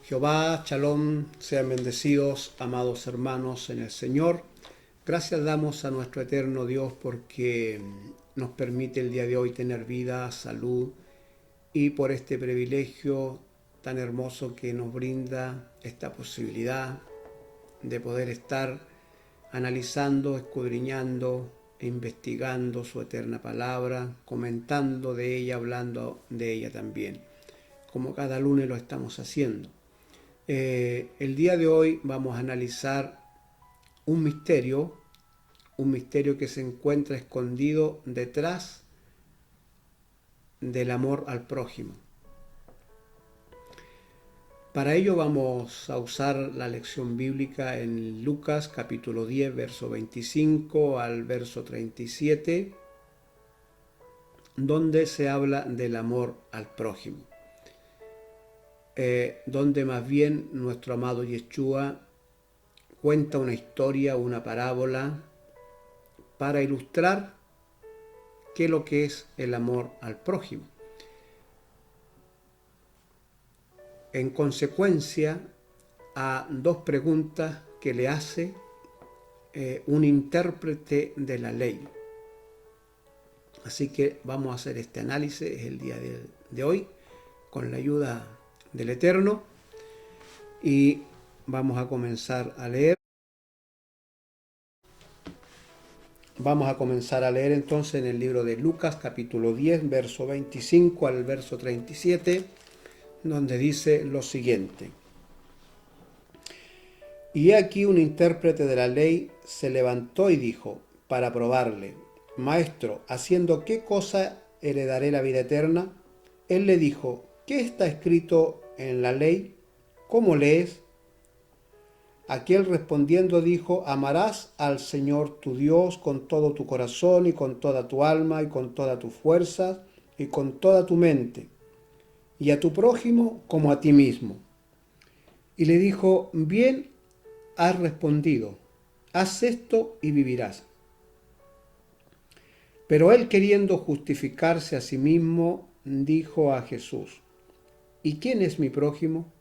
Jehová, Shalom, sean bendecidos, amados hermanos en el Señor. Gracias damos a nuestro eterno Dios porque nos permite el día de hoy tener vida, salud y por este privilegio tan hermoso que nos brinda esta posibilidad de poder estar analizando, escudriñando e investigando su eterna palabra, comentando de ella, hablando de ella también, como cada lunes lo estamos haciendo. El día de hoy vamos a analizar un misterio que se encuentra escondido detrás del amor al prójimo. Para ello vamos a usar la lección bíblica en Lucas capítulo 10, verso 25 al verso 37, donde se habla del amor al prójimo. Donde más bien nuestro amado Yeshua cuenta una historia, una parábola, para ilustrar qué es lo que es el amor al prójimo. En consecuencia a dos preguntas que le hace un intérprete de la ley. Así que vamos a hacer este análisis el día de hoy con la ayuda del Eterno y vamos a comenzar a leer. Vamos a comenzar a leer entonces en el libro de Lucas capítulo 10, verso 25 al verso 37, donde dice lo siguiente. Y he aquí un intérprete de la ley se levantó y dijo, para probarle, Maestro, ¿haciendo qué cosa heredaré la vida eterna? Él le dijo, ¿qué está escrito en la ley? ¿Cómo lees? Aquel respondiendo dijo, amarás al Señor tu Dios con todo tu corazón y con toda tu alma y con toda tu fuerza y con toda tu mente, y a tu prójimo como a ti mismo. Y le dijo, bien has respondido, haz esto y vivirás. Pero él, queriendo justificarse a sí mismo, dijo a Jesús, ¿y quién es mi prójimo?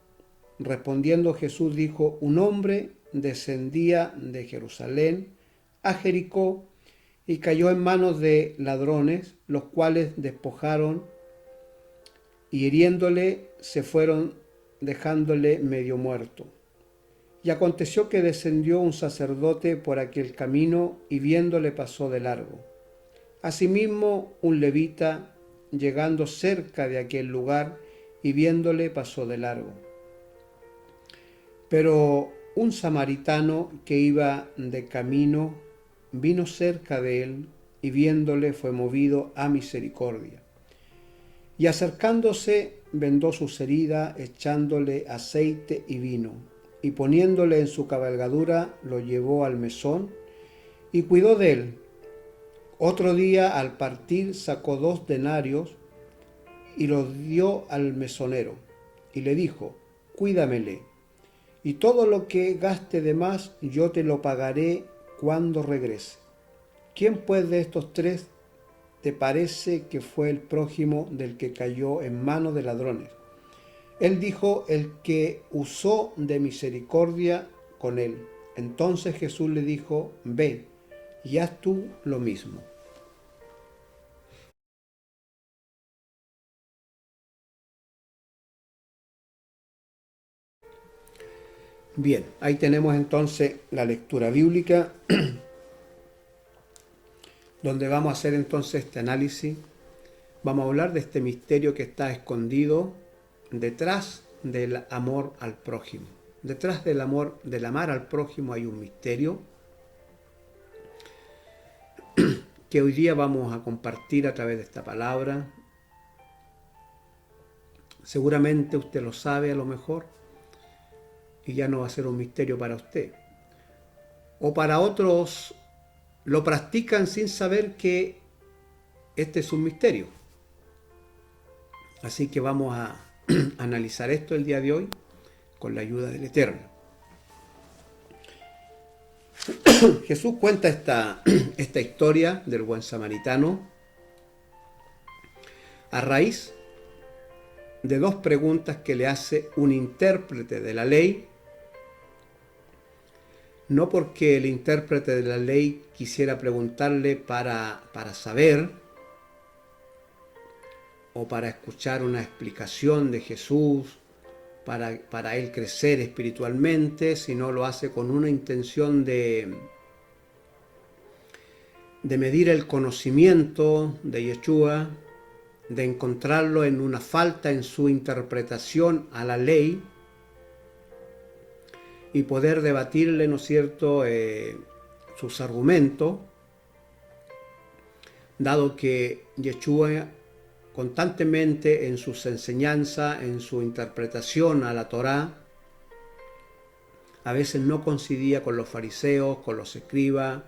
Respondiendo Jesús dijo, un hombre descendía de Jerusalén a Jericó y cayó en manos de ladrones, los cuales despojaron y hiriéndole se fueron dejándole medio muerto. Y aconteció que descendió un sacerdote por aquel camino y viéndole pasó de largo. Asimismo un levita, llegando cerca de aquel lugar y viéndole pasó de largo. Pero un samaritano que iba de camino vino cerca de él y viéndole fue movido a misericordia. Y acercándose vendó sus heridas, echándole aceite y vino, y poniéndole en su cabalgadura lo llevó al mesón y cuidó de él. Otro día al partir sacó 2 denarios y los dio al mesonero y le dijo, cuídamele, y todo lo que gaste de más yo te lo pagaré cuando regrese. ¿Quién pues de estos 3 te parece que fue el prójimo del que cayó en manos de ladrones? Él dijo, el que usó de misericordia con él. Entonces Jesús le dijo, ve y haz tú lo mismo. Bien, ahí tenemos entonces la lectura bíblica, donde vamos a hacer entonces este análisis. Vamos a hablar de este misterio que está escondido detrás del amor al prójimo. Detrás del amor, del amar al prójimo hay un misterio que hoy día vamos a compartir a través de esta palabra. Seguramente usted lo sabe a lo mejor y ya no va a ser un misterio para usted. O para otros lo practican sin saber que este es un misterio. Así que vamos a analizar esto el día de hoy con la ayuda del Eterno. Jesús cuenta esta historia del buen samaritano a raíz de dos preguntas que le hace un intérprete de la ley, no porque el intérprete de la ley quisiera preguntarle para saber o para escuchar una explicación de Jesús, para él crecer espiritualmente, sino lo hace con una intención de medir el conocimiento de Yeshua, de encontrarlo en una falta en su interpretación a la ley y poder debatirle, ¿no es cierto?, sus argumentos, dado que Yeshua constantemente en sus enseñanzas, en su interpretación a la Torá, a veces no coincidía con los fariseos, con los escribas,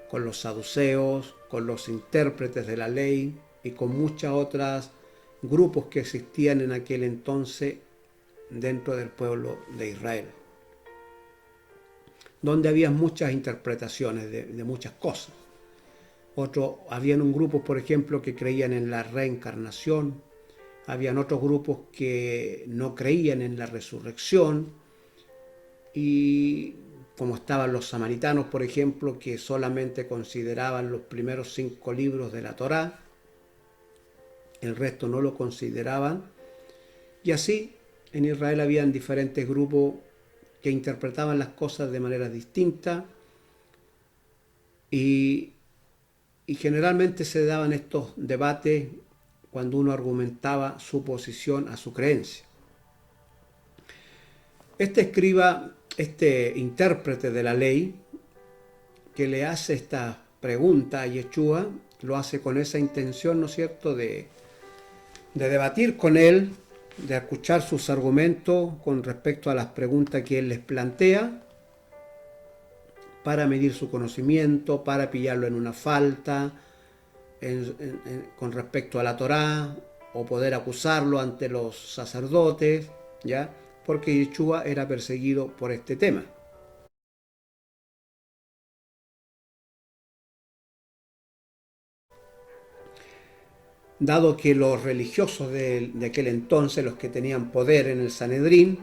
con los saduceos, con los intérpretes de la ley y con muchos otros grupos que existían en aquel entonces dentro del pueblo de Israel, donde había muchas interpretaciones de muchas cosas. Habían un grupo, por ejemplo, que creían en la reencarnación, habían otros grupos que no creían en la resurrección, y como estaban los samaritanos, por ejemplo, que solamente consideraban los primeros 5 libros de la Torá, el resto no lo consideraban, y así en Israel habían diferentes grupos que interpretaban las cosas de manera distinta, y generalmente se daban estos debates cuando uno argumentaba su posición a su creencia. Este intérprete de la ley, que le hace esta pregunta a Yeshua, lo hace con esa intención, ¿no es cierto?, de debatir con él, de escuchar sus argumentos con respecto a las preguntas que él les plantea, para medir su conocimiento, para pillarlo en una falta con respecto a la Torá, o poder acusarlo ante los sacerdotes, ¿ya?, porque Yeshua era perseguido por este tema. Dado que los religiosos de aquel entonces, los que tenían poder en el Sanedrín,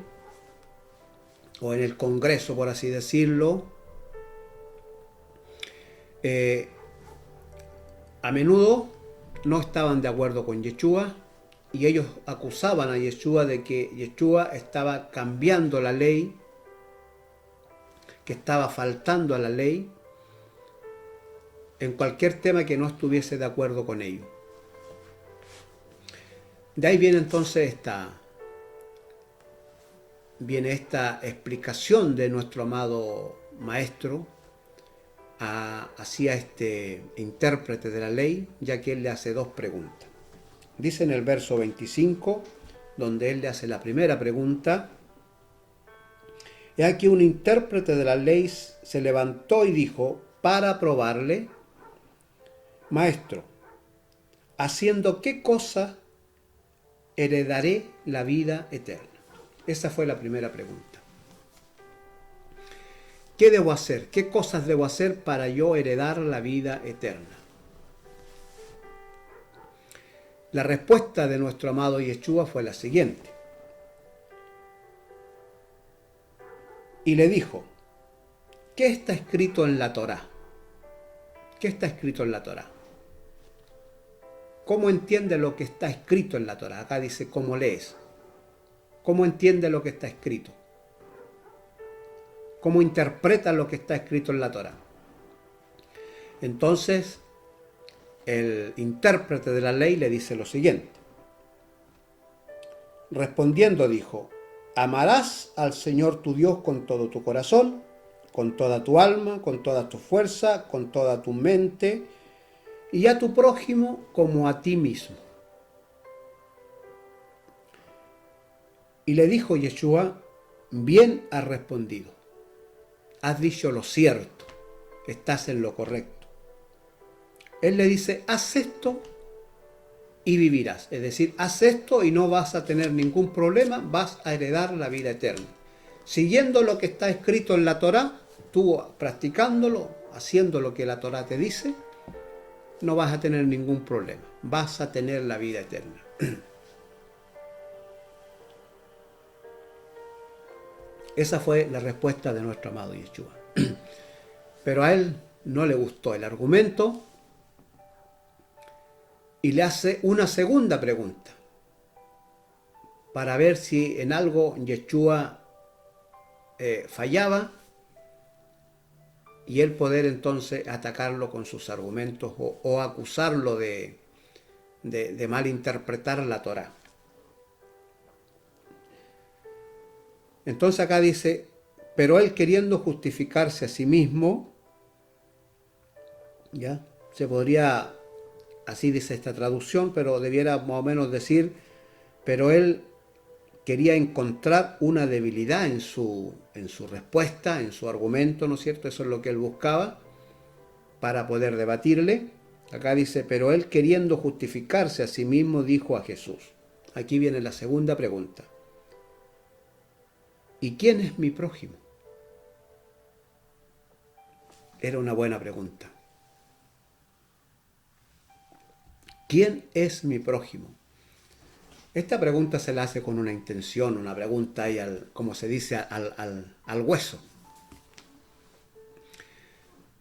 o en el Congreso, por así decirlo, a menudo no estaban de acuerdo con Yeshua, y ellos acusaban a Yeshua de que Yeshua estaba cambiando la ley, que estaba faltando a la ley en cualquier tema que no estuviese de acuerdo con ellos. De ahí viene entonces esta explicación de nuestro amado maestro hacia este intérprete de la ley, ya que él le hace dos preguntas. Dice en el verso 25, donde él le hace la primera pregunta: he aquí un intérprete de la ley se levantó y dijo, para probarle: Maestro, ¿haciendo qué cosa heredaré la vida eterna? Esa fue la primera pregunta. ¿Qué debo hacer? ¿Qué cosas debo hacer para yo heredar la vida eterna? La respuesta de nuestro amado Yeshua fue la siguiente. Y le dijo, ¿qué está escrito en la Torá? ¿Qué está escrito en la Torá? ¿Cómo entiende lo que está escrito en la Torá? Acá dice, ¿cómo lees? ¿Cómo entiende lo que está escrito? ¿Cómo interpreta lo que está escrito en la Torá? Entonces, el intérprete de la ley le dice lo siguiente. Respondiendo dijo, amarás al Señor tu Dios con todo tu corazón, con toda tu alma, con toda tu fuerza, con toda tu mente, y a tu prójimo como a ti mismo. Y le dijo Yeshua, bien has respondido, has dicho lo cierto, estás en lo correcto. Él le dice, haz esto y vivirás. Es decir, haz esto y no vas a tener ningún problema, vas a heredar la vida eterna. Siguiendo lo que está escrito en la Torá, tú practicándolo, haciendo lo que la Torá te dice, no vas a tener ningún problema, vas a tener la vida eterna. Esa fue la respuesta de nuestro amado Yeshua. Pero a él no le gustó el argumento y le hace una segunda pregunta para ver si en algo Yeshua fallaba y él poder entonces atacarlo con sus argumentos o acusarlo de malinterpretar la Torá. Entonces acá dice, pero él queriendo justificarse a sí mismo, ¿ya? Se podría, así dice esta traducción, pero debiera más o menos decir, pero él quería encontrar una debilidad en su respuesta, en su argumento, ¿no es cierto? Eso es lo que él buscaba para poder debatirle. Acá dice, pero él queriendo justificarse a sí mismo, dijo a Jesús. Aquí viene la segunda pregunta. ¿Y quién es mi prójimo? Era una buena pregunta. ¿Quién es mi prójimo? Esta pregunta se la hace con una intención, una pregunta ahí, como se dice, al hueso.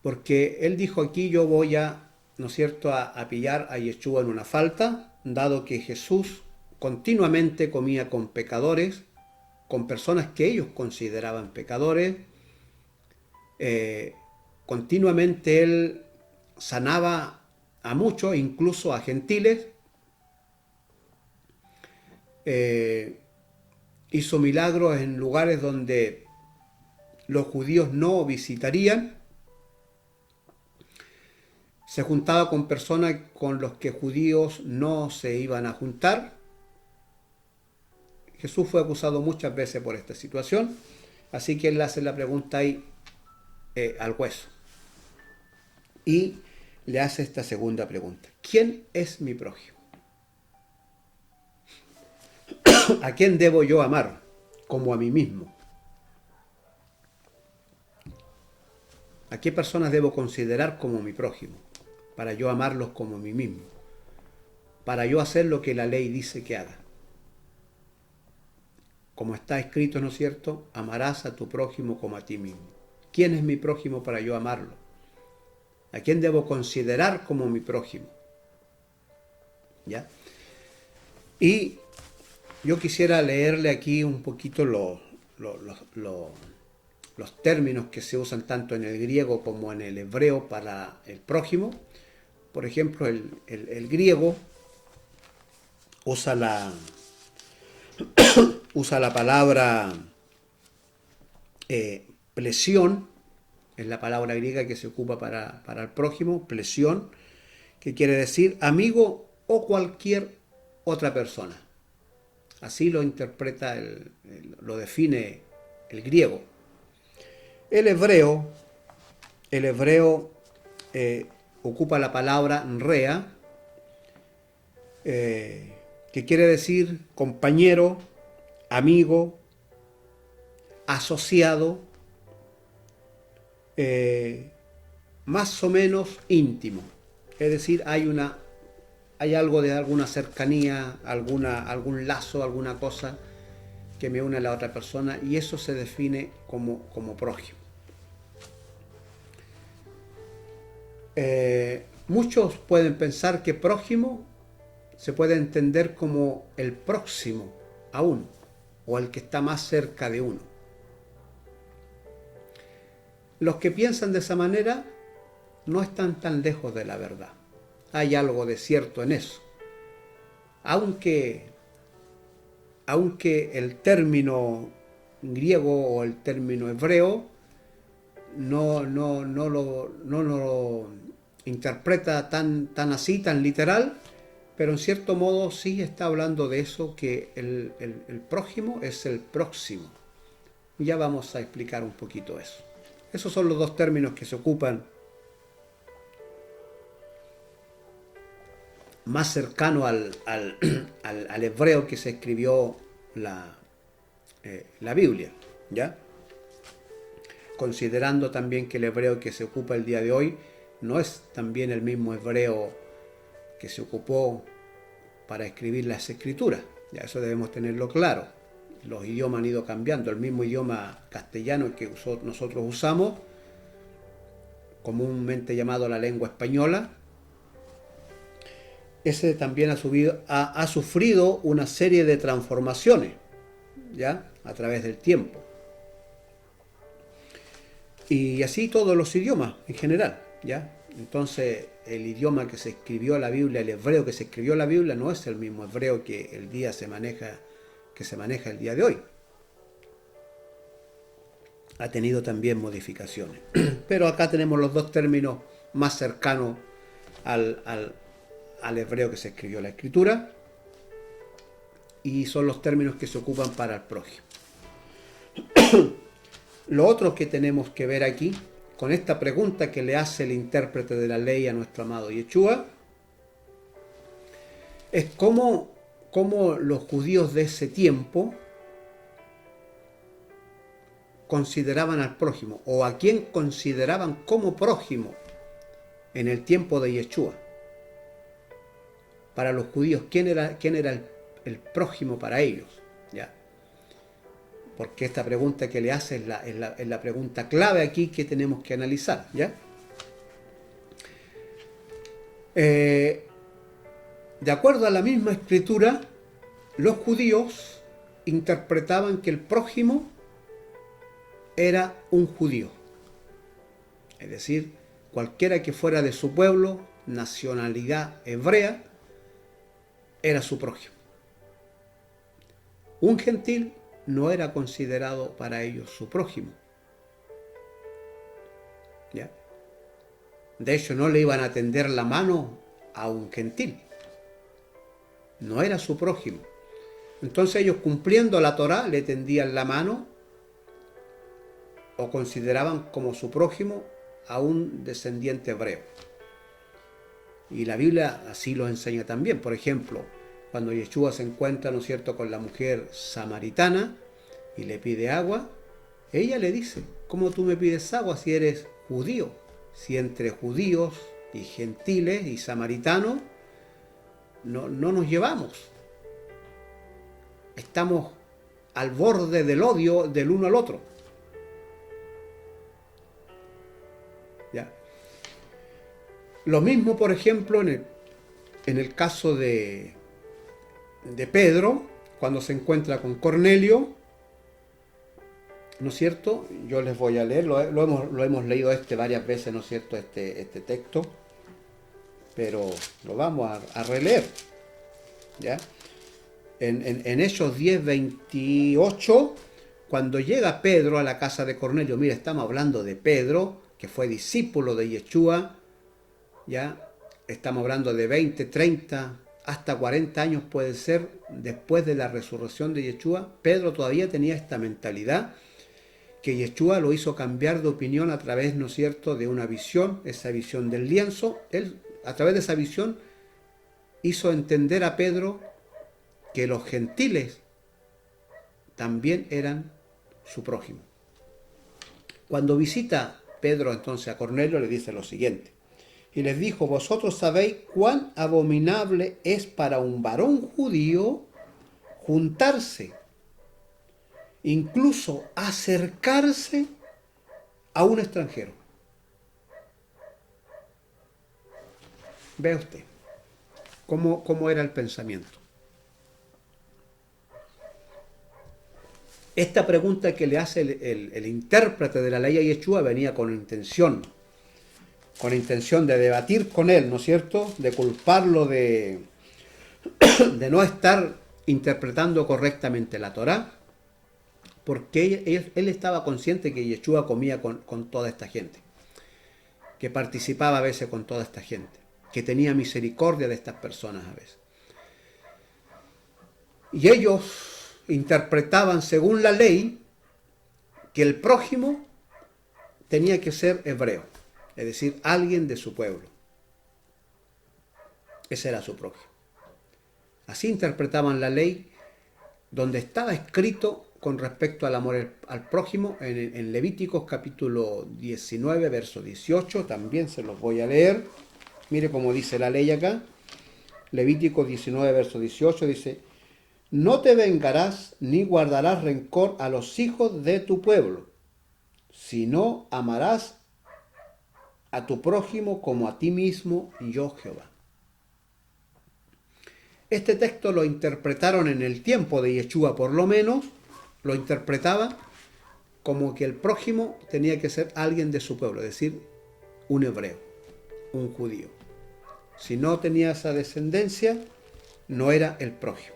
Porque él dijo aquí, yo voy a, ¿no es cierto?, a pillar a Yeshua en una falta, dado que Jesús continuamente comía con pecadores, con personas que ellos consideraban pecadores. Continuamente él sanaba a muchos, incluso a gentiles. Hizo milagros en lugares donde los judíos no visitarían. Se juntaba con personas con los que judíos no se iban a juntar. Jesús fue acusado muchas veces por esta situación, así que él hace la pregunta ahí al hueso. Y le hace esta segunda pregunta. ¿Quién es mi prójimo? ¿A quién debo yo amar como a mí mismo? ¿A qué personas debo considerar como mi prójimo? Para yo amarlos como a mí mismo. Para yo hacer lo que la ley dice que haga. Como está escrito, ¿no es cierto? Amarás a tu prójimo como a ti mismo. ¿Quién es mi prójimo para yo amarlo? ¿A quién debo considerar como mi prójimo? ¿Ya? Y yo quisiera leerle aquí un poquito los términos que se usan tanto en el griego como en el hebreo para el prójimo. Por ejemplo, el griego usa la palabra plesión, es la palabra griega que se ocupa para el prójimo, plesión, que quiere decir amigo o cualquier otra persona. Así lo interpreta, lo define el griego. El hebreo ocupa la palabra rea, que quiere decir compañero, amigo, asociado, más o menos íntimo. Es decir, hay algo de alguna cercanía, algún lazo, alguna cosa que me une a la otra persona, y eso se define como prójimo. Muchos pueden pensar que prójimo se puede entender como el próximo a uno, o el que está más cerca de uno. Los que piensan de esa manera no están tan lejos de la verdad. Hay algo de cierto en eso. Aunque el término griego o el término hebreo no lo interpreta tan así, tan literal, pero en cierto modo sí está hablando de eso, que el prójimo es el próximo. Ya vamos a explicar un poquito eso. Esos son los dos términos que se ocupan más cercano al hebreo que se escribió la Biblia, ¿ya? Considerando también que el hebreo que se ocupa el día de hoy no es también el mismo hebreo que se ocupó para escribir las escrituras. Ya eso debemos tenerlo claro. los idiomas han ido cambiando. El mismo idioma castellano que nosotros usamos, comúnmente llamado la lengua española, ese también ha sufrido una serie de transformaciones, ¿ya? A través del tiempo. Y así todos los idiomas en general, ¿ya? Entonces, el idioma que se escribió la Biblia, el hebreo que se escribió la Biblia, no es el mismo hebreo que se maneja el día de hoy. Ha tenido también modificaciones. Pero acá tenemos los dos términos más cercanos al hebreo que se escribió la Escritura, y son los términos que se ocupan para el prójimo. Lo otro que tenemos que ver aquí, con esta pregunta que le hace el intérprete de la ley a nuestro amado Yeshua, es cómo los judíos de ese tiempo consideraban al prójimo, o a quién consideraban como prójimo en el tiempo de Yeshua. Para los judíos, ¿quién era el prójimo para ellos? ¿Ya? Porque esta pregunta que le hace es la pregunta clave aquí que tenemos que analizar, ¿ya? De acuerdo a la misma escritura, los judíos interpretaban que el prójimo era un judío, es decir, cualquiera que fuera de su pueblo, nacionalidad hebrea, era su prójimo. Un gentil no era considerado para ellos su prójimo, ¿ya? De hecho, no le iban a tender la mano a un gentil, no era su prójimo. Entonces ellos, cumpliendo la Torá, le tendían la mano o consideraban como su prójimo a un descendiente hebreo. Y la Biblia así lo enseña también. Por ejemplo, cuando Yeshua se encuentra, ¿no es cierto?, con la mujer samaritana y le pide agua, ella le dice: ¿cómo tú me pides agua si eres judío? Si entre judíos y gentiles y samaritanos no nos llevamos. Estamos al borde del odio del uno al otro. ¿Ya? Lo mismo, por ejemplo, en el caso de Pedro, cuando se encuentra con Cornelio, ¿no es cierto? Yo les voy a leer, lo hemos leído varias veces, ¿no es cierto?, este texto, pero lo vamos a releer, ¿ya? En Hechos 10:28, cuando llega Pedro a la casa de Cornelio, mira, estamos hablando de Pedro, que fue discípulo de Yeshua, ¿ya? Estamos hablando de 20, 30, hasta 40 años puede ser después de la resurrección de Yeshua. Pedro todavía tenía esta mentalidad que Yeshua lo hizo cambiar de opinión a través, ¿no es cierto?, de una visión, esa visión del lienzo. Él, a través de esa visión, hizo entender a Pedro que los gentiles también eran su prójimo. Cuando visita Pedro entonces a Cornelio, le dice lo siguiente: y les dijo: vosotros sabéis cuán abominable es para un varón judío juntarse, incluso acercarse a un extranjero. Ve usted cómo era el pensamiento. Esta pregunta que le hace el intérprete de la ley a Yeshua venía con intención de debatir con él, ¿no es cierto?, de culparlo de no estar interpretando correctamente la Torá, porque él estaba consciente que Yeshua comía con toda esta gente, que participaba a veces con toda esta gente, que tenía misericordia de estas personas a veces. Y ellos interpretaban según la ley que el prójimo tenía que ser hebreo, es decir, alguien de su pueblo. Ese era su prójimo. Así interpretaban la ley, donde estaba escrito con respecto al amor al prójimo en Levíticos capítulo 19, verso 18. También se los voy a leer. Mire cómo dice la ley acá. Levíticos 19, verso 18 dice: no te vengarás ni guardarás rencor a los hijos de tu pueblo, sino amarás a tu prójimo como a ti mismo, yo Jehová. Este texto lo interpretaron en el tiempo de Yeshua, por lo menos lo interpretaba como que el prójimo tenía que ser alguien de su pueblo, es decir, un hebreo, un judío. Si no tenía esa descendencia, no era el prójimo.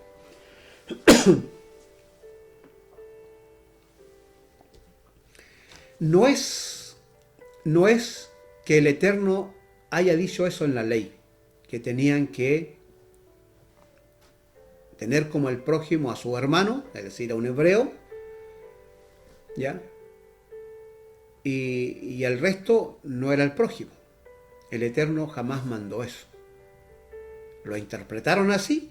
No es que el Eterno haya dicho eso en la ley, que tenían que tener como el prójimo a su hermano, es decir, a un hebreo, ¿ya? Y el resto no era el prójimo. El Eterno jamás mandó eso. Lo interpretaron así,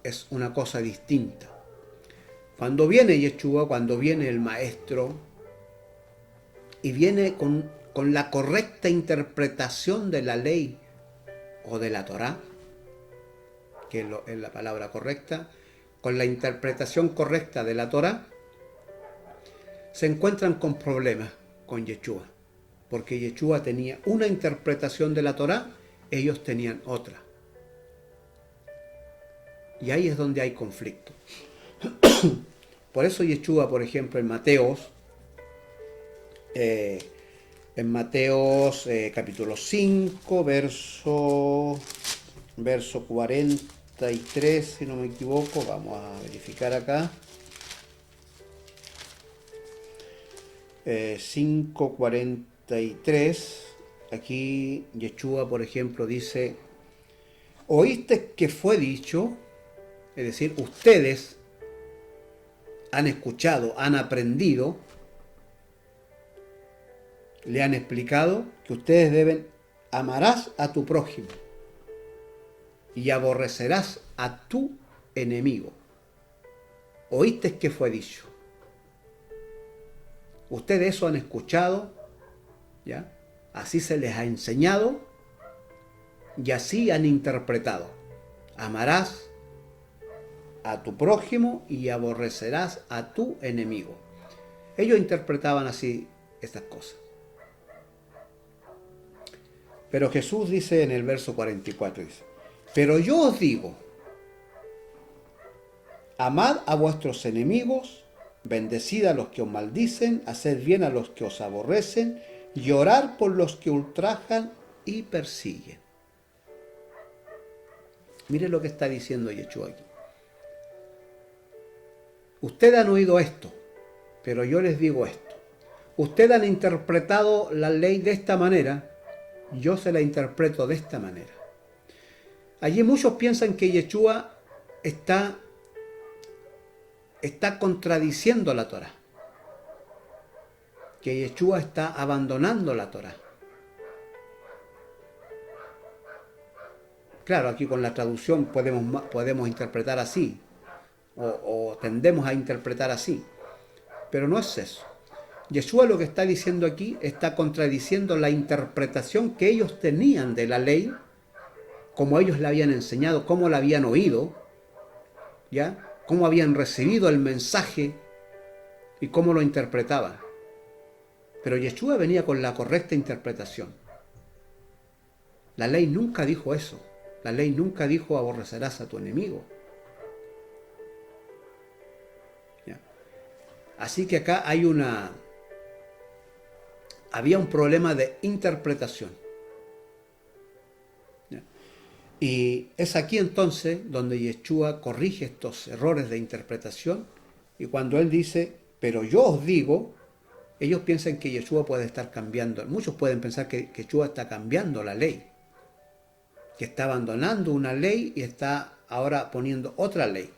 es una cosa distinta. Cuando viene Yeshua, cuando viene el Maestro, y viene con la correcta interpretación de la ley o de la Torá, que es la palabra correcta, con la interpretación correcta de la Torá, se encuentran con problemas con Yeshua, porque Yeshua tenía una interpretación de la Torá, ellos tenían otra. Y ahí es donde hay conflicto. Por eso Yeshua, por ejemplo, en Mateos capítulo 5, verso 43, si no me equivoco, vamos a verificar acá. 5:43, aquí Yeshua, por ejemplo, dice: oíste que fue dicho, es decir, ustedes han escuchado, han aprendido, le han explicado que ustedes deben amarás a tu prójimo y aborrecerás a tu enemigo. Oíste que fue dicho. Ustedes eso han escuchado, ¿ya? Así se les ha enseñado y así han interpretado. Amarás a tu prójimo y aborrecerás a tu enemigo. Ellos interpretaban así estas cosas. Pero Jesús dice en el verso 44, dice: pero yo os digo, amad a vuestros enemigos, bendecid a los que os maldicen, haced bien a los que os aborrecen, y orad por los que ultrajan y persiguen. Mire lo que está diciendo Yeshua aquí. Ustedes han oído esto, pero yo les digo esto. Ustedes han interpretado la ley de esta manera, yo se la interpreto de esta manera. Allí muchos piensan que Yeshua está contradiciendo la Torá, que Yeshua está abandonando la Torá. Claro, aquí con la traducción podemos interpretar así, o tendemos a interpretar así, pero no es eso. Yeshua lo que está diciendo aquí está contradiciendo la interpretación que ellos tenían de la ley, como ellos la habían enseñado, cómo la habían oído, ¿ya? Cómo habían recibido el mensaje y cómo lo interpretaban. Pero Yeshua venía con la correcta interpretación. La ley nunca dijo eso. La ley nunca dijo aborrecerás a tu enemigo. ¿Ya? Así que acá había un problema de interpretación. ¿Ya? Y es aquí entonces donde Yeshua corrige estos errores de interpretación, y cuando él dice, pero yo os digo, ellos piensan que Yeshua puede estar cambiando. Muchos pueden pensar que Yeshua está cambiando la ley, que está abandonando una ley y está ahora poniendo otra ley.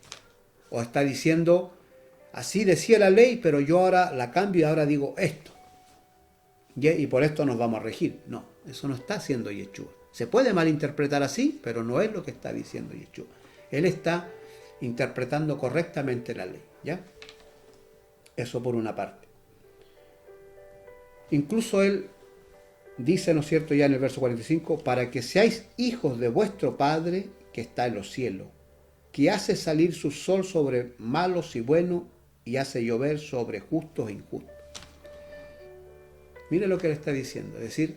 O está diciendo, así decía la ley, pero yo ahora la cambio y ahora digo esto. Y por esto nos vamos a regir. No, eso no está haciendo Yeshua. Se puede malinterpretar así, pero no es lo que está diciendo Yeshua. Él está interpretando correctamente la ley, ¿ya? Eso por una parte. Incluso él dice, ¿no es cierto?, ya en el verso 45, para que seáis hijos de vuestro Padre que está en los cielos. que hace salir su sol sobre malos y buenos y hace llover sobre justos e injustos. Mire lo que le está diciendo. Es decir,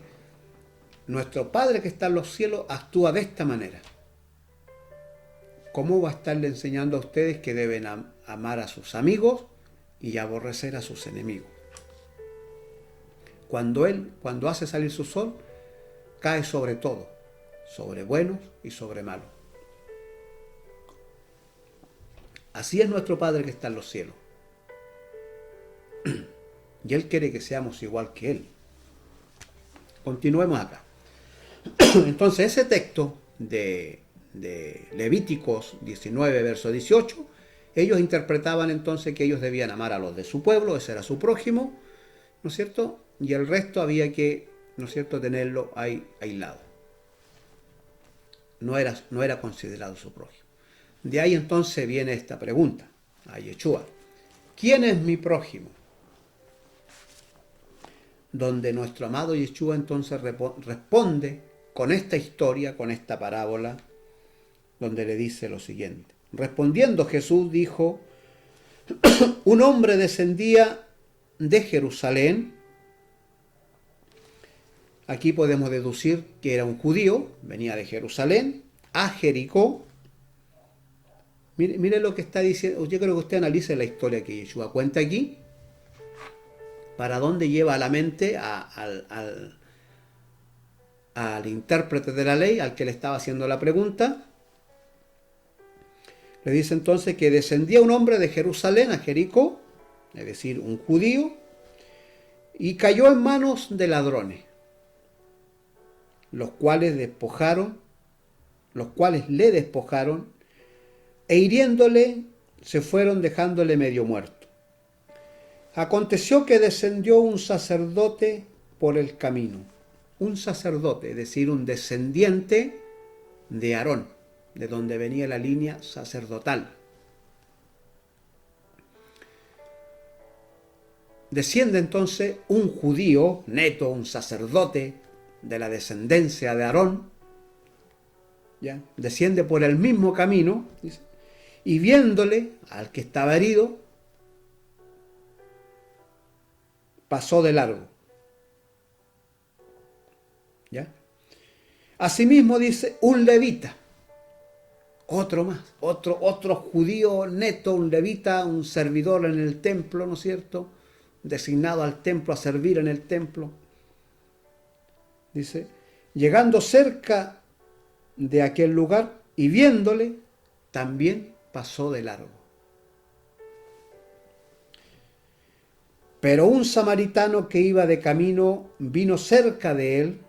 nuestro Padre que está en los cielos actúa de esta manera. ¿Cómo va a estarle enseñando a ustedes que deben amar a sus amigos y aborrecer a sus enemigos? Cuando hace salir su sol, cae sobre todo, sobre buenos y sobre malos. Así es nuestro Padre que está en los cielos. Y Él quiere que seamos igual que Él. Continuemos acá. Entonces, ese texto de Levíticos 19, verso 18, ellos interpretaban entonces que ellos debían amar a los de su pueblo, ese era su prójimo, ¿no es cierto? Y el resto había que, ¿no es cierto?, tenerlo ahí aislado. No era considerado su prójimo. De ahí entonces viene esta pregunta a Yeshua. ¿Quién es mi prójimo? Donde nuestro amado Yeshua entonces responde con esta historia, con esta parábola, donde le dice lo siguiente. Respondiendo Jesús dijo, un hombre descendía de Jerusalén. Aquí podemos deducir que era un judío, venía de Jerusalén, a Jericó. Mire lo que está diciendo. Yo creo que usted analice la historia que Yeshua cuenta aquí, para dónde lleva a la mente al intérprete de la ley, al que le estaba haciendo la pregunta. Le dice entonces que descendía un hombre de Jerusalén a Jericó, es decir, un judío, y cayó en manos de ladrones, los cuales le despojaron, e hiriéndole se fueron dejándole medio muerto. Aconteció que descendió un sacerdote por el camino, un sacerdote, es decir, un descendiente de Aarón, de donde venía la línea sacerdotal. Desciende entonces un judío neto, un sacerdote de la descendencia de Aarón, ¿ya? Desciende por el mismo camino, dice, y viéndole al que estaba herido, pasó de largo. ¿Ya? Asimismo dice un levita, otro más, otro judío neto, un levita, un servidor en el templo, ¿no es cierto?, designado al templo a servir en el templo. Dice, llegando cerca de aquel lugar y viéndole, también pasó de largo. Pero un samaritano que iba de camino vino cerca de él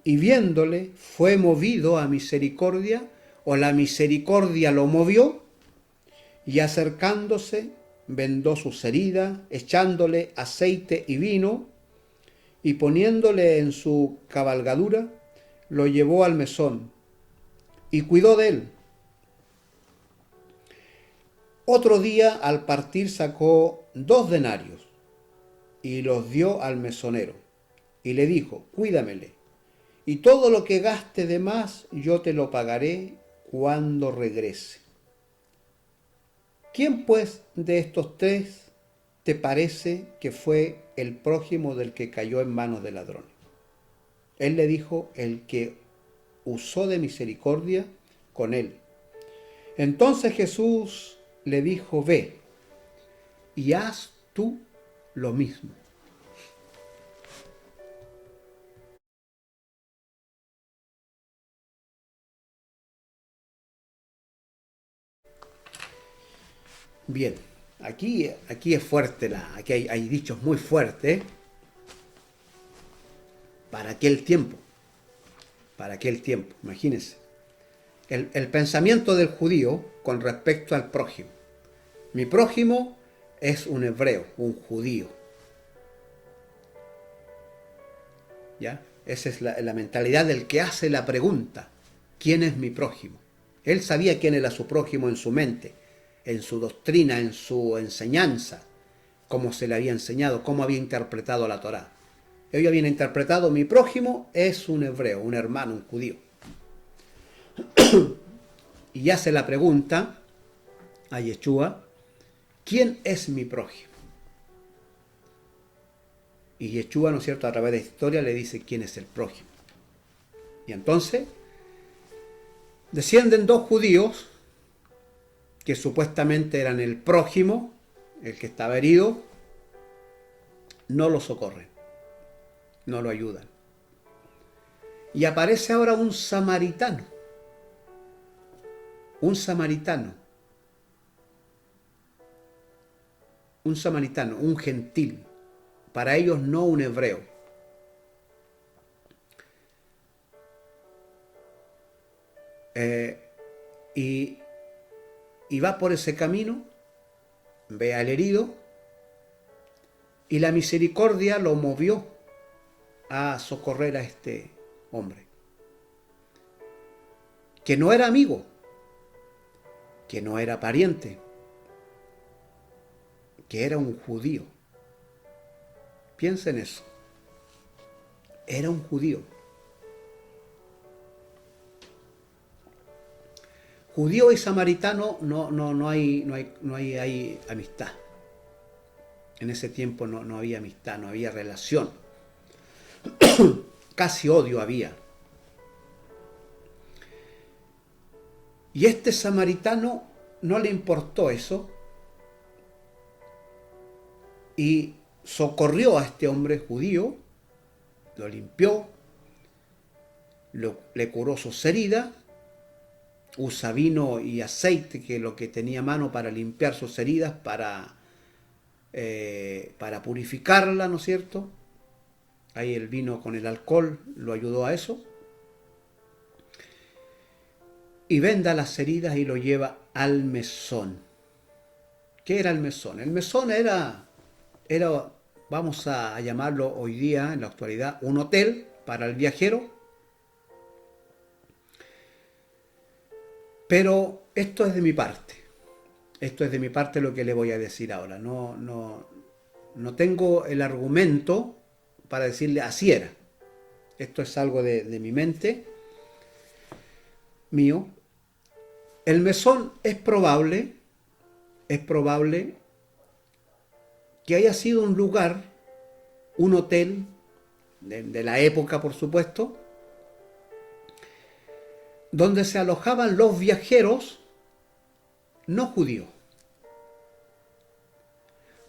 y viéndole fue movido a misericordia, o la misericordia lo movió, y acercándose vendó sus heridas, echándole aceite y vino, y poniéndole en su cabalgadura, lo llevó al mesón y cuidó de él. Otro día al partir sacó 2 denarios y los dio al mesonero y le dijo, cuídamele, y todo lo que gaste de más yo te lo pagaré cuando regrese. ¿Quién pues de estos 3 te parece que fue el prójimo del que cayó en manos de ladrones? Él le dijo, el que usó de misericordia con él. Entonces Jesús le dijo, ve y haz tú lo mismo. Bien, aquí es fuerte, aquí hay dichos muy fuertes para aquel tiempo, imagínense. El pensamiento del judío con respecto al prójimo. Mi prójimo es un hebreo, un judío. ¿Ya? Esa es la mentalidad del que hace la pregunta. ¿Quién es mi prójimo? Él sabía quién era su prójimo en su mente, en su doctrina, en su enseñanza, cómo se le había enseñado, cómo había interpretado la Torá. Ellos habían interpretado, mi prójimo es un hebreo, un hermano, un judío. y hace la pregunta a Yeshua: ¿quién es mi prójimo? Y Yeshua, ¿no es cierto?, a través de la historia le dice quién es el prójimo. Y entonces descienden dos judíos que supuestamente eran el prójimo, el que estaba herido, no lo socorren, no lo ayudan. Y aparece ahora un samaritano, un gentil, para ellos no un hebreo. Y va por ese camino, ve al herido, y la misericordia lo movió a socorrer a este hombre, que no era amigo, que no era pariente, que era un judío. Piensa en eso. Era un judío. Judío y samaritano no hay amistad. En ese tiempo no había amistad, no había relación. Casi odio había. Y este samaritano no le importó eso y socorrió a este hombre judío, lo limpió, le curó sus heridas, usa vino y aceite, que es lo que tenía a mano para limpiar sus heridas, para purificarla, ¿no es cierto? Ahí el vino con el alcohol lo ayudó a eso. Y venda las heridas y lo lleva al mesón. ¿Qué era el mesón? El mesón era, vamos a llamarlo hoy día, en la actualidad, un hotel para el viajero. Pero esto es de mi parte. Esto es de mi parte lo que le voy a decir ahora. No tengo el argumento para decirle así era. Esto es algo de mi mente, mío. El mesón es probable que haya sido un lugar, un hotel, de la época por supuesto, donde se alojaban los viajeros no judíos.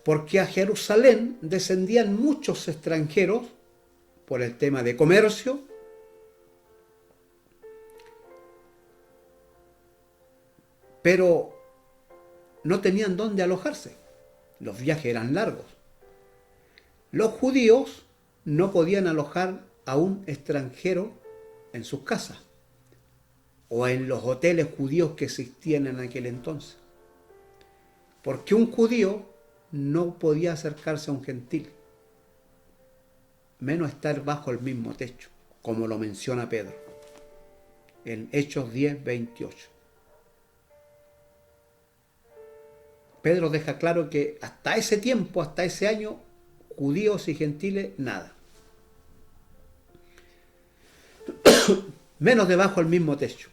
Porque a Jerusalén descendían muchos extranjeros por el tema de comercio, pero no tenían dónde alojarse. Los viajes eran largos. Los judíos no podían alojar a un extranjero en sus casas o en los hoteles judíos que existían en aquel entonces. Porque un judío no podía acercarse a un gentil, menos estar bajo el mismo techo, como lo menciona Pedro en Hechos 10:28. Pedro deja claro que hasta ese tiempo, hasta ese año, judíos y gentiles, nada. Menos debajo del mismo techo.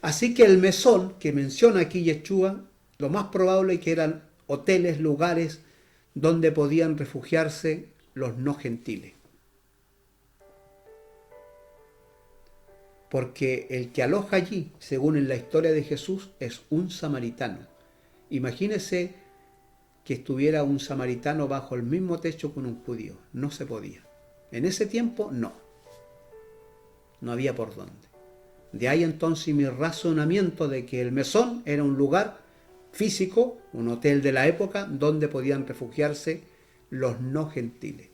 Así que el mesón que menciona aquí Yeshua, lo más probable es que eran hoteles, lugares donde podían refugiarse los no gentiles. Porque el que aloja allí, según en la historia de Jesús, es un samaritano. Imagínese que estuviera un samaritano bajo el mismo techo con un judío. No se podía. En ese tiempo, no. No había por dónde. De ahí entonces mi razonamiento de que el mesón era un lugar físico, un hotel de la época, donde podían refugiarse los no gentiles.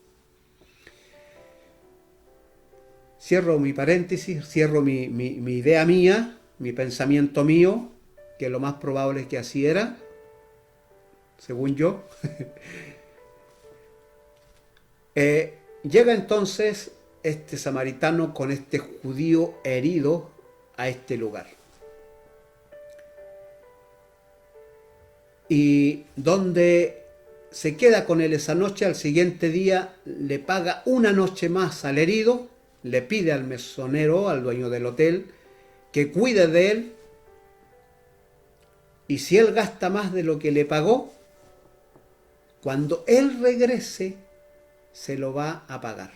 Cierro mi paréntesis, cierro mi idea mía, mi pensamiento mío, que lo más probable es que así era, según yo. Llega entonces este samaritano con este judío herido a este lugar. Y donde se queda con él esa noche, al siguiente día le paga una noche más al herido, le pide al mesonero, al dueño del hotel, que cuide de él Y si él gasta más de lo que le pagó, cuando él regrese, se lo va a pagar.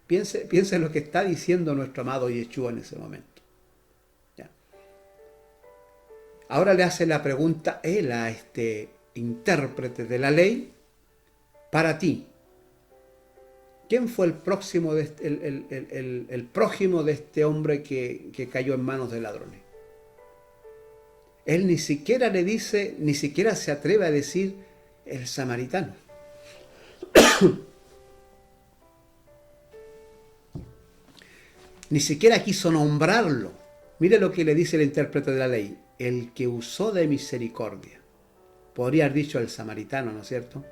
Piense en lo que está diciendo nuestro amado Yeshua en ese momento. ¿Ya? Ahora le hace la pregunta él a este intérprete de la ley: para ti, ¿quién fue el próximo de el prójimo de este hombre que cayó en manos de ladrones? Él ni siquiera le dice, ni siquiera se atreve a decir el samaritano. Ni siquiera quiso nombrarlo. Mire lo que le dice el intérprete de la ley: el que usó de misericordia. Podría haber dicho el samaritano, ¿no es cierto?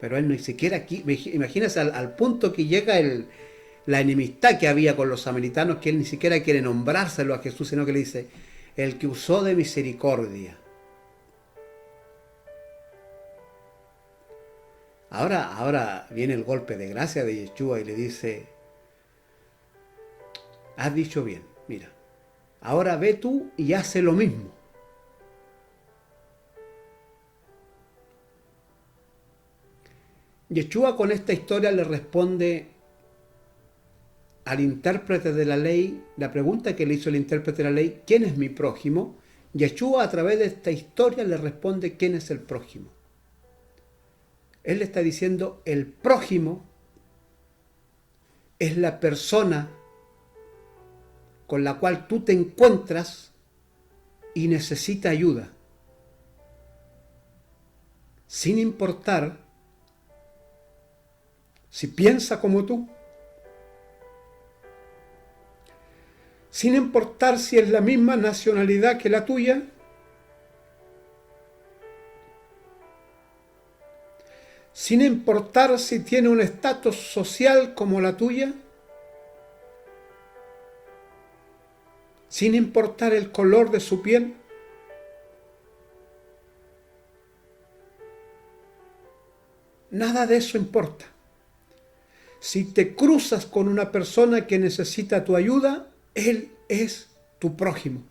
Pero él ni siquiera aquí, imagínese al punto que llega la enemistad que había con los samaritanos, que él ni siquiera quiere nombrárselo a Jesús, sino que le dice: el que usó de misericordia. Ahora viene el golpe de gracia de Yeshua y le dice: has dicho bien, mira, ahora ve tú y hace lo mismo. Yeshua con esta historia le responde al intérprete de la ley, la pregunta que le hizo el intérprete de la ley: ¿quién es mi prójimo? Yeshua a través de esta historia le responde quién es el prójimo. Él le está diciendo: el prójimo es la persona con la cual tú te encuentras y necesita ayuda, sin importar si piensa como tú, sin importar si es la misma nacionalidad que la tuya, sin importar si tiene un estatus social como la tuya, sin importar el color de su piel. Nada de eso importa. Si te cruzas con una persona que necesita tu ayuda, él es tu prójimo.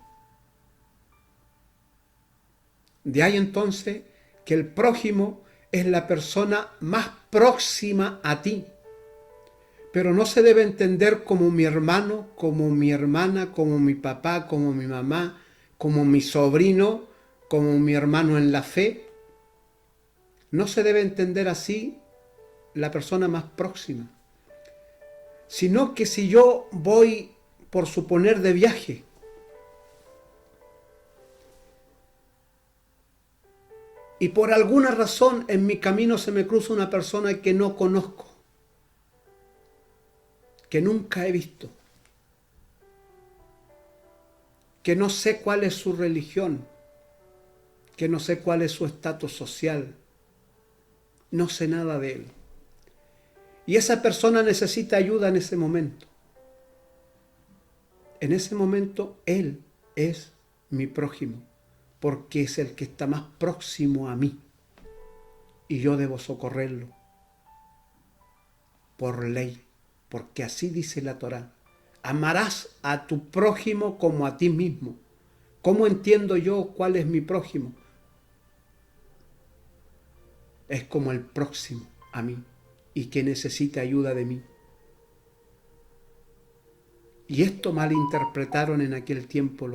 De ahí entonces que el prójimo es la persona más próxima a ti. Pero no se debe entender como mi hermano, como mi hermana, como mi papá, como mi mamá, como mi sobrino, como mi hermano en la fe. No se debe entender así la persona más próxima. Sino que si yo voy, por suponer, de viaje, y por alguna razón en mi camino se me cruza una persona que no conozco, que nunca he visto, que no sé cuál es su religión, que no sé cuál es su estatus social, no sé nada de él. Y esa persona necesita ayuda en ese momento. En ese momento él es mi prójimo, porque es el que está más próximo a mí. Y yo debo socorrerlo por ley, porque así dice la Torá: amarás a tu prójimo como a ti mismo. ¿Cómo entiendo yo cuál es mi prójimo? Es como el próximo a mí y que necesita ayuda de mí. Y esto malinterpretaron en aquel tiempo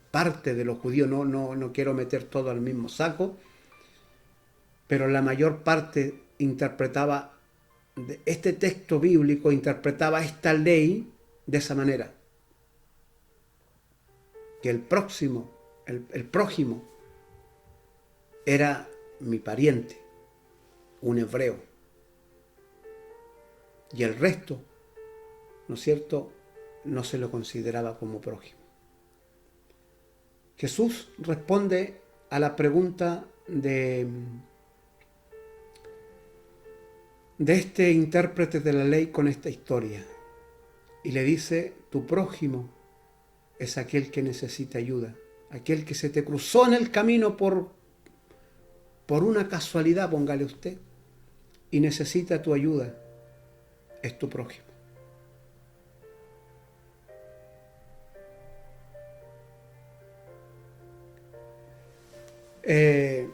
parte de los judíos. No quiero meter todo al mismo saco, pero la mayor parte interpretaba este texto bíblico, interpretaba esta ley de esa manera: que el próximo, el prójimo, era mi pariente, un hebreo, y el resto, ¿no es cierto?, no se lo consideraba como prójimo. Jesús responde a la pregunta de este intérprete de la ley con esta historia y le dice: tu prójimo es aquel que necesita ayuda, aquel que se te cruzó en el camino por una casualidad, póngale usted, y necesita tu ayuda, es tu prójimo. Eh,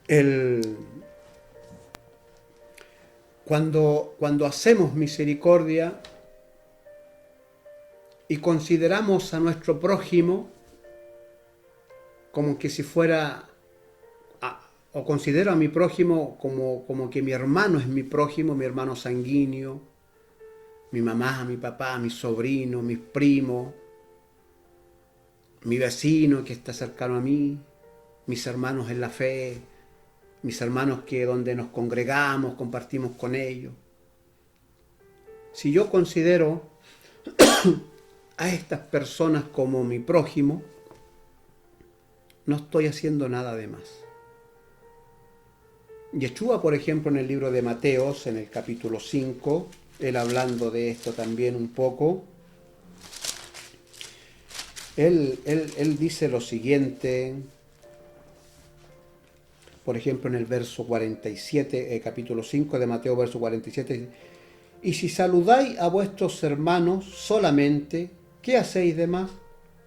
el, cuando hacemos misericordia y consideramos a nuestro prójimo como que si fuera, o considero a mi prójimo como que mi hermano es mi prójimo, mi hermano sanguíneo, mi mamá, mi papá, mi sobrino, mis primos, mi vecino que está cercano a mí, mis hermanos en la fe, mis hermanos que donde nos congregamos, compartimos con ellos. Si yo considero a estas personas como mi prójimo, no estoy haciendo nada de más. Yeshua, por ejemplo, en el libro de Mateos, en el capítulo 5, él hablando de esto también un poco, él dice lo siguiente, por ejemplo, en el verso 47, capítulo 5 de Mateo, verso 47, y si saludáis a vuestros hermanos solamente, ¿qué hacéis de más?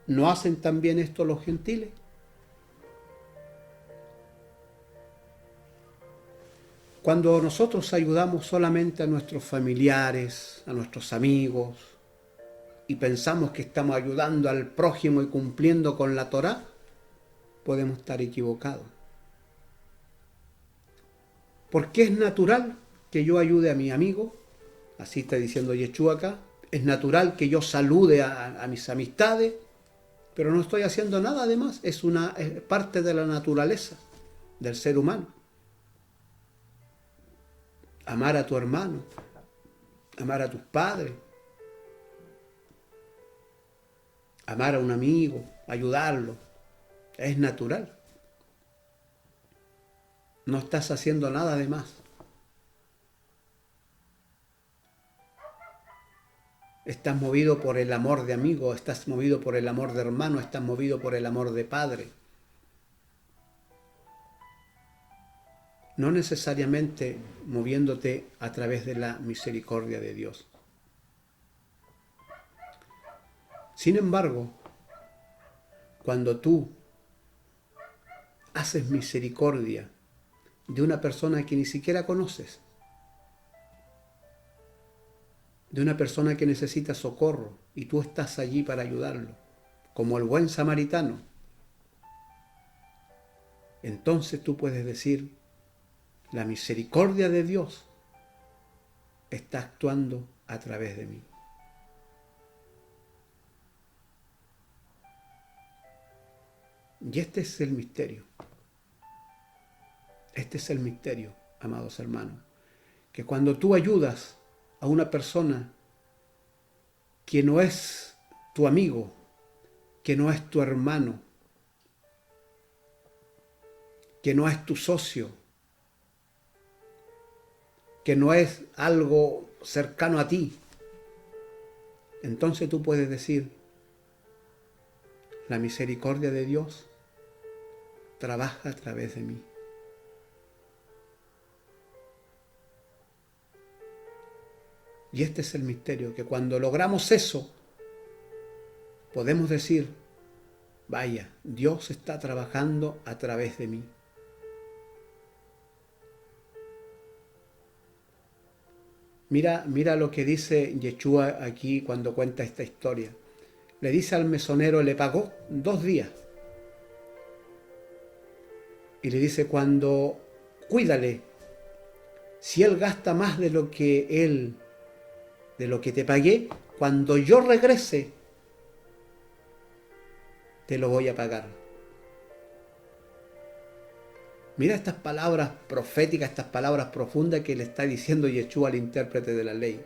¿No hacen también esto los gentiles? Cuando nosotros ayudamos solamente a nuestros familiares, a nuestros amigos, y pensamos que estamos ayudando al prójimo y cumpliendo con la Torá, podemos estar equivocados. Porque es natural que yo ayude a mi amigo, así está diciendo Yeshua acá, es natural que yo salude a mis amistades, pero no estoy haciendo nada además, es parte de la naturaleza del ser humano. Amar a tu hermano, amar a tus padres, amar a un amigo, ayudarlo, es natural. No estás haciendo nada de más. Estás movido por el amor de amigo, estás movido por el amor de hermano, estás movido por el amor de padre. No necesariamente moviéndote a través de la misericordia de Dios. Sin embargo, cuando tú haces misericordia de una persona que ni siquiera conoces, de una persona que necesita socorro y tú estás allí para ayudarlo, como el buen samaritano, entonces tú puedes decir, la misericordia de Dios está actuando a través de mí. Y este es el misterio. Este es el misterio, amados hermanos. Que cuando tú ayudas a una persona que no es tu amigo, que no es tu hermano, que no es tu socio, que no es algo cercano a ti, entonces tú puedes decir, la misericordia de Dios trabaja a través de mí. Y este es el misterio, que cuando logramos eso, podemos decir, vaya, Dios está trabajando a través de mí. Mira lo que dice Yeshua aquí cuando cuenta esta historia. Le dice al mesonero, le pagó 2 días. Y le dice, cuídale, si él gasta más de lo que te pagué, cuando yo regrese, te lo voy a pagar. Mira estas palabras proféticas, estas palabras profundas que le está diciendo Yeshua al intérprete de la ley.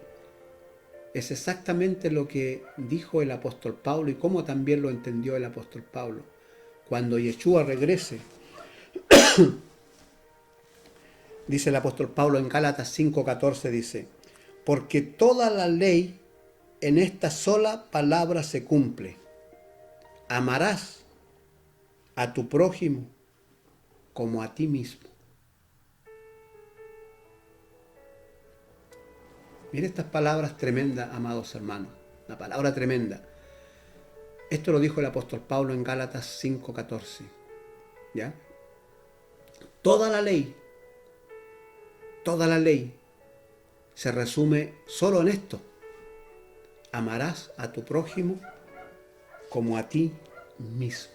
Es exactamente lo que dijo el apóstol Pablo y cómo también lo entendió el apóstol Pablo. Cuando Yeshua regrese, dice el apóstol Pablo en Gálatas 5:14, dice, porque toda la ley en esta sola palabra se cumple. Amarás a tu prójimo como a ti mismo. Mira estas palabras tremendas, amados hermanos. Una palabra tremenda. Esto lo dijo el apóstol Pablo en Gálatas 5:14. ¿Ya? Toda la ley se resume solo en esto. Amarás a tu prójimo como a ti mismo.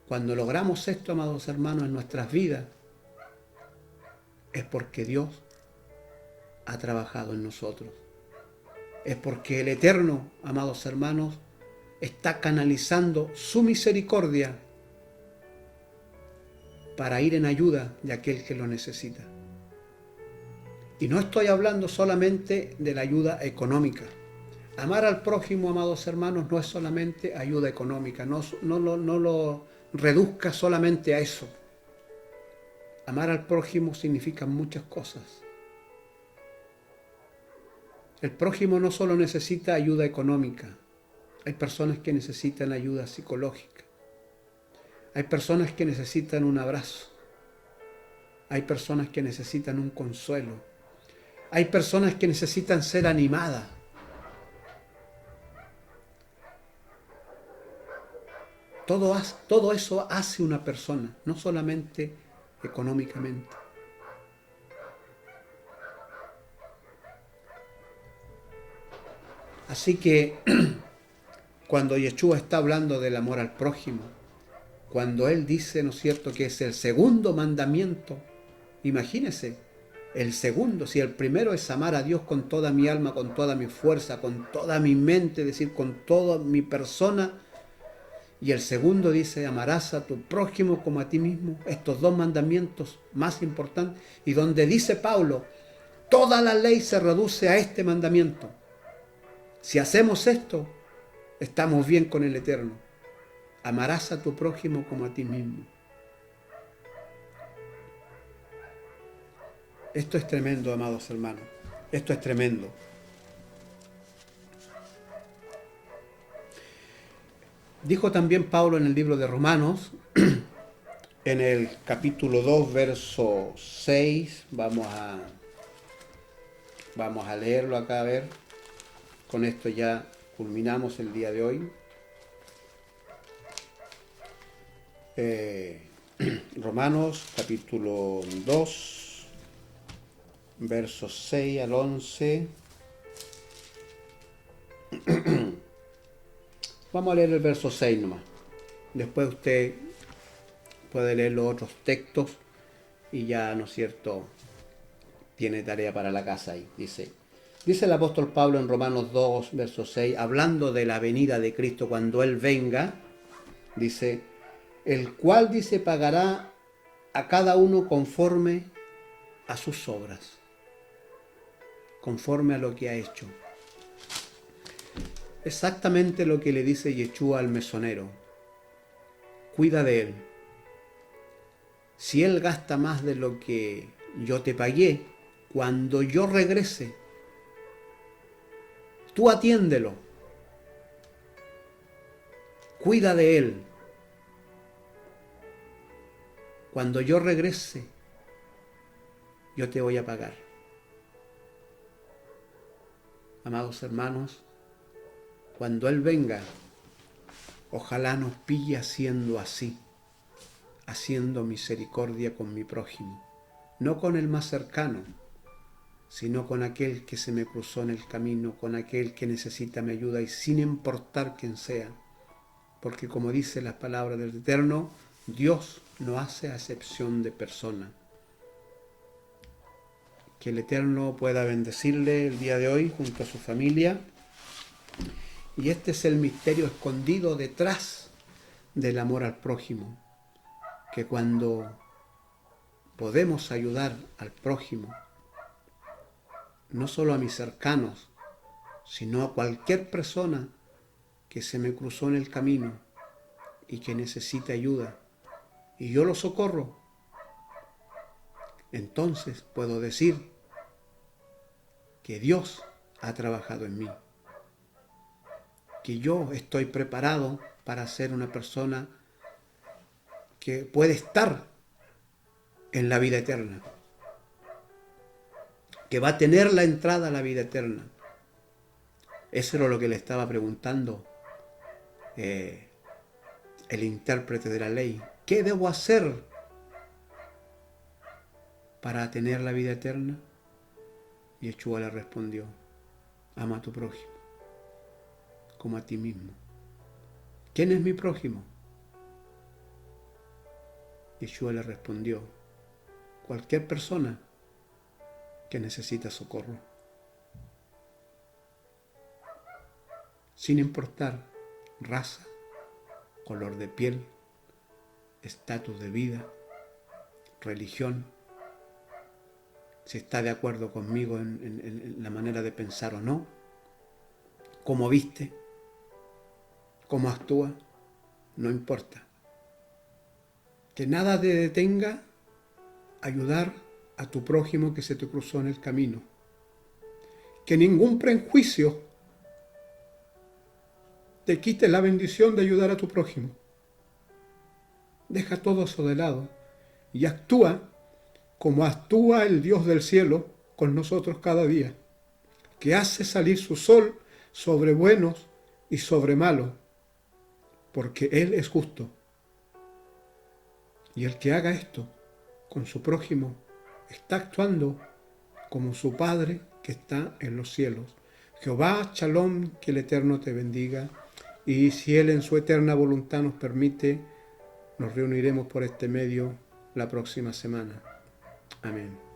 Cuando logramos esto, amados hermanos, en nuestras vidas, es porque Dios ha trabajado en nosotros. Es porque el Eterno, amados hermanos, está canalizando su misericordia para ir en ayuda de aquel que lo necesita. Y no estoy hablando solamente de la ayuda económica. Amar al prójimo, amados hermanos, no es solamente ayuda económica. No lo reduzca solamente a eso. Amar al prójimo significa muchas cosas. El prójimo no solo necesita ayuda económica. Hay personas que necesitan ayuda psicológica. Hay personas que necesitan un abrazo. Hay personas que necesitan un consuelo. Hay personas que necesitan ser animadas. Todo eso hace una persona, no solamente económicamente. Así que cuando Yeshua está hablando del amor al prójimo, cuando Él dice, ¿no es cierto?, que es el segundo mandamiento, imagínense, el segundo, si el primero es amar a Dios con toda mi alma, con toda mi fuerza, con toda mi mente, es decir, con toda mi persona, y el segundo dice, amarás a tu prójimo como a ti mismo, estos dos mandamientos más importantes, y donde dice Pablo, toda la ley se reduce a este mandamiento. Si hacemos esto, estamos bien con el Eterno. Amarás a tu prójimo como a ti mismo. Esto es tremendo, amados hermanos. Esto es tremendo. Dijo también Pablo en el libro de Romanos, en el capítulo 2, verso 6, vamos a leerlo acá, a ver. Con esto ya culminamos el día de hoy. Romanos capítulo 2, versos 6 al 11. Vamos a leer el verso 6 nomás. Después usted puede leer los otros textos y ya, ¿no es cierto?, tiene tarea para la casa ahí. Dice el apóstol Pablo en Romanos 2, verso 6, hablando de la venida de Cristo cuando Él venga, dice, el cual, dice, pagará a cada uno conforme a sus obras, conforme a lo que ha hecho. Exactamente lo que le dice Yeshua al mesonero. Cuida de él. Si él gasta más de lo que yo te pagué, cuando yo regrese, tú atiéndelo. Cuida de él. Cuando yo regrese, yo te voy a pagar. Amados hermanos, cuando Él venga, ojalá nos pille haciendo así, haciendo misericordia con mi prójimo, no con el más cercano, sino con aquel que se me cruzó en el camino, con aquel que necesita mi ayuda y sin importar quién sea, porque como dice las palabras del Eterno, Dios no hace acepción de persona. Que el Eterno pueda bendecirle el día de hoy junto a su familia. Y este es el misterio escondido detrás del amor al prójimo. Que cuando podemos ayudar al prójimo, no solo a mis cercanos, sino a cualquier persona que se me cruzó en el camino y que necesita ayuda, y yo lo socorro, entonces puedo decir que Dios ha trabajado en mí, que yo estoy preparado para ser una persona que puede estar en la vida eterna, que va a tener la entrada a la vida eterna. Eso era lo que le estaba preguntando el intérprete de la ley. ¿Qué debo hacer para tener la vida eterna? Y Yeshua le respondió, ama a tu prójimo como a ti mismo. ¿Quién es mi prójimo? Yeshua le respondió, cualquier persona que necesita socorro, sin importar raza, color de piel, estatus de vida, religión, si está de acuerdo conmigo en la manera de pensar o no, cómo viste, cómo actúa, no importa. Que nada te detenga a ayudar a tu prójimo que se te cruzó en el camino. Que ningún prejuicio te quite la bendición de ayudar a tu prójimo. Deja todo eso de lado y actúa como actúa el Dios del cielo con nosotros cada día, que hace salir su sol sobre buenos y sobre malos, porque Él es justo. Y el que haga esto con su prójimo está actuando como su Padre que está en los cielos. Jehová, Shalom, que el Eterno te bendiga. Y si Él en su eterna voluntad nos permite, nos reuniremos por este medio la próxima semana. Amén.